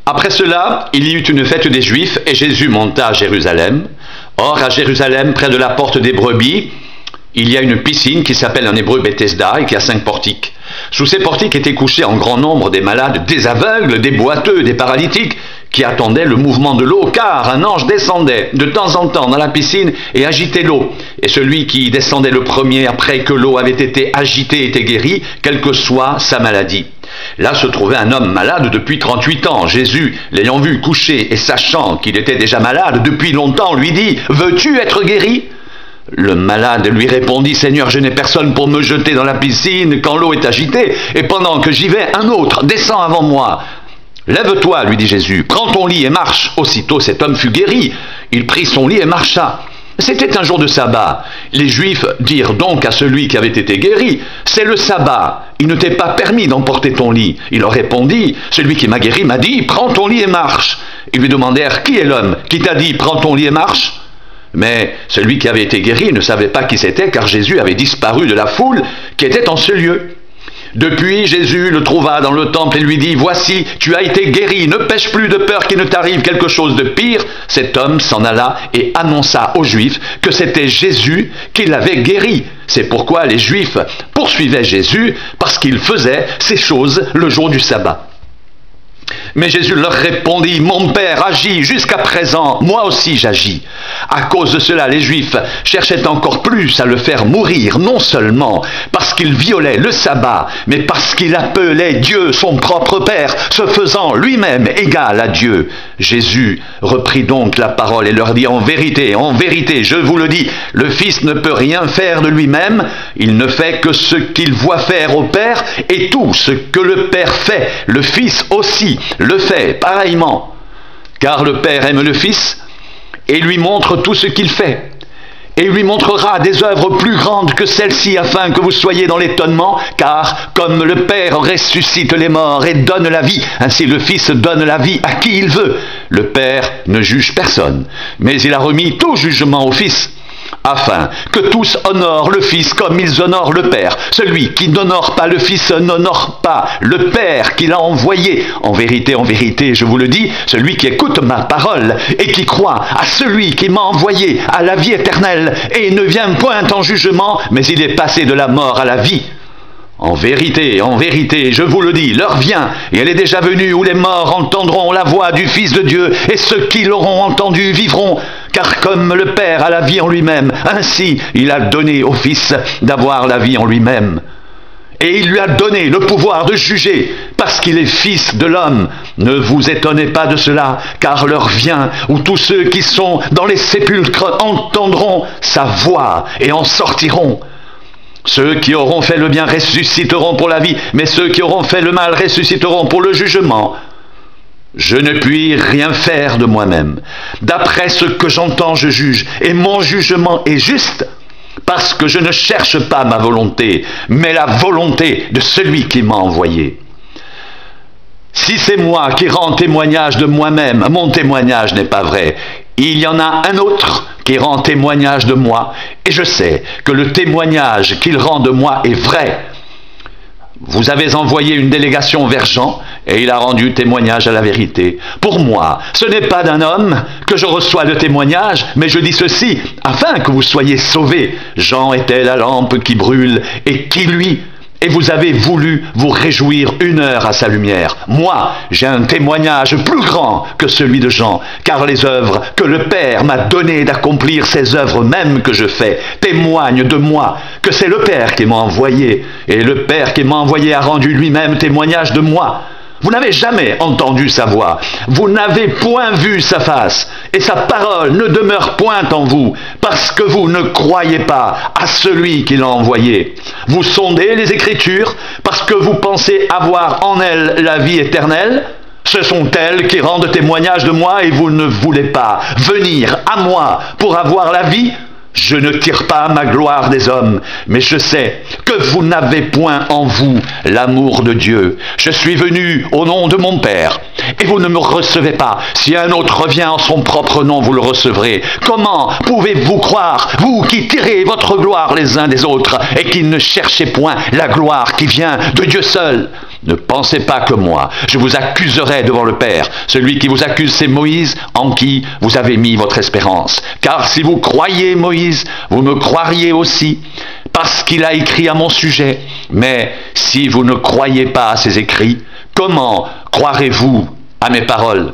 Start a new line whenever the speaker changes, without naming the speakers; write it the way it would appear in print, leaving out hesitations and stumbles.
Après cela, il y eut une fête des Juifs et Jésus monta à Jérusalem. Or, à Jérusalem, près de la porte des brebis, il y a une piscine qui s'appelle en hébreu Bethesda et qui a 5 portiques. Sous ces portiques étaient couchés en grand nombre des malades, des aveugles, des boiteux, des paralytiques, qui attendaient le mouvement de l'eau, car un ange descendait de temps en temps dans la piscine et agitait l'eau. Et celui qui descendait le premier après que l'eau avait été agitée était guéri, quelle que soit sa maladie. Là se trouvait un homme malade depuis 38 ans. Jésus, l'ayant vu couché et sachant qu'il était déjà malade depuis longtemps, lui dit « Veux-tu être guéri ?» Le malade lui répondit « Seigneur, je n'ai personne pour me jeter dans la piscine quand l'eau est agitée, et pendant que j'y vais, un autre descend avant moi. » « Lève-toi, lui dit Jésus, prends ton lit et marche. » Aussitôt cet homme fut guéri. Il prit son lit et marcha. C'était un jour de sabbat. Les Juifs dirent donc à celui qui avait été guéri, « C'est le sabbat, il ne t'est pas permis d'emporter ton lit. » Il leur répondit, « Celui qui m'a guéri m'a dit, prends ton lit et marche. » Ils lui demandèrent, « Qui est l'homme qui t'a dit, prends ton lit et marche ?» Mais celui qui avait été guéri ne savait pas qui c'était, car Jésus avait disparu de la foule qui était en ce lieu. Depuis, Jésus le trouva dans le temple et lui dit « Voici, tu as été guéri, ne pêche plus de peur qu'il ne t'arrive quelque chose de pire. » Cet homme s'en alla et annonça aux Juifs que c'était Jésus qui l'avait guéri. C'est pourquoi les Juifs poursuivaient Jésus, parce qu'il faisait ces choses le jour du sabbat. Mais Jésus leur répondit, « Mon Père agit jusqu'à présent, moi aussi j'agis. » À cause de cela, les Juifs cherchaient encore plus à le faire mourir, non seulement parce qu'il violait le sabbat, mais parce qu'il appelait Dieu son propre Père, se faisant lui-même égal à Dieu. Jésus reprit donc la parole et leur dit, en vérité, je vous le dis, le Fils ne peut rien faire de lui-même, il ne fait que ce qu'il voit faire au Père, et tout ce que le Père fait, le Fils aussi le fait pareillement. Car le Père aime le Fils et lui montre tout ce qu'il fait. Et il lui montrera des œuvres plus grandes que celles-ci, afin que vous soyez dans l'étonnement, car comme le Père ressuscite les morts et donne la vie, ainsi le Fils donne la vie à qui il veut. Le Père ne juge personne, mais il a remis tout jugement au Fils, afin que tous honorent le Fils comme ils honorent le Père. Celui qui n'honore pas le Fils n'honore pas le Père qui l'a envoyé. En vérité, je vous le dis, celui qui écoute ma parole et qui croit à celui qui m'a envoyé a la vie éternelle et ne vient point en jugement, mais il est passé de la mort à la vie. En vérité, je vous le dis, l'heure vient, et elle est déjà venue, où les morts entendront la voix du Fils de Dieu, et ceux qui l'auront entendu vivront. Car comme le Père a la vie en lui-même, ainsi il a donné au Fils d'avoir la vie en lui-même. Et il lui a donné le pouvoir de juger, parce qu'il est Fils de l'homme. Ne vous étonnez pas de cela, car l'heure vient où tous ceux qui sont dans les sépulcres entendront sa voix et en sortiront. Ceux qui auront fait le bien ressusciteront pour la vie, mais ceux qui auront fait le mal ressusciteront pour le jugement. Je ne puis rien faire de moi-même. D'après ce que j'entends, je juge, et mon jugement est juste, parce que je ne cherche pas ma volonté, mais la volonté de celui qui m'a envoyé. Si c'est moi qui rends témoignage de moi-même, mon témoignage n'est pas vrai. Il y en a un autre qui rend témoignage de moi, et je sais que le témoignage qu'il rend de moi est vrai. Vous avez envoyé une délégation vers Jean, et il a rendu témoignage à la vérité. Pour moi, ce n'est pas d'un homme que je reçois le témoignage, mais je dis ceci, afin que vous soyez sauvés. Jean était la lampe qui brûle, et qui lui, et vous avez voulu vous réjouir 1 heure à sa lumière. Moi, j'ai un témoignage plus grand que celui de Jean, car les œuvres que le Père m'a donné d'accomplir, ces œuvres mêmes que je fais, témoignent de moi, que c'est le Père qui m'a envoyé, et le Père qui m'a envoyé a rendu lui-même témoignage de moi. Vous n'avez jamais entendu sa voix, vous n'avez point vu sa face, et sa parole ne demeure point en vous, parce que vous ne croyez pas à celui qui l'a envoyé. Vous sondez les Écritures, parce que vous pensez avoir en elles la vie éternelle. Ce sont elles qui rendent témoignage de moi, et vous ne voulez pas venir à moi pour avoir la vie. Je ne tire pas ma gloire des hommes, mais je sais que vous n'avez point en vous l'amour de Dieu. Je suis venu au nom de mon Père, et vous ne me recevez pas. Si un autre revient en son propre nom, vous le recevrez. Comment pouvez-vous croire, vous qui tirez votre gloire les uns des autres et qui ne cherchez point la gloire qui vient de Dieu seul? Ne pensez pas que moi, je vous accuserai devant le Père. Celui qui vous accuse, c'est Moïse, en qui vous avez mis votre espérance. Car si vous croyez Moïse, vous me croiriez aussi, parce qu'il a écrit à mon sujet. Mais si vous ne croyez pas à ses écrits, comment croirez-vous à mes paroles?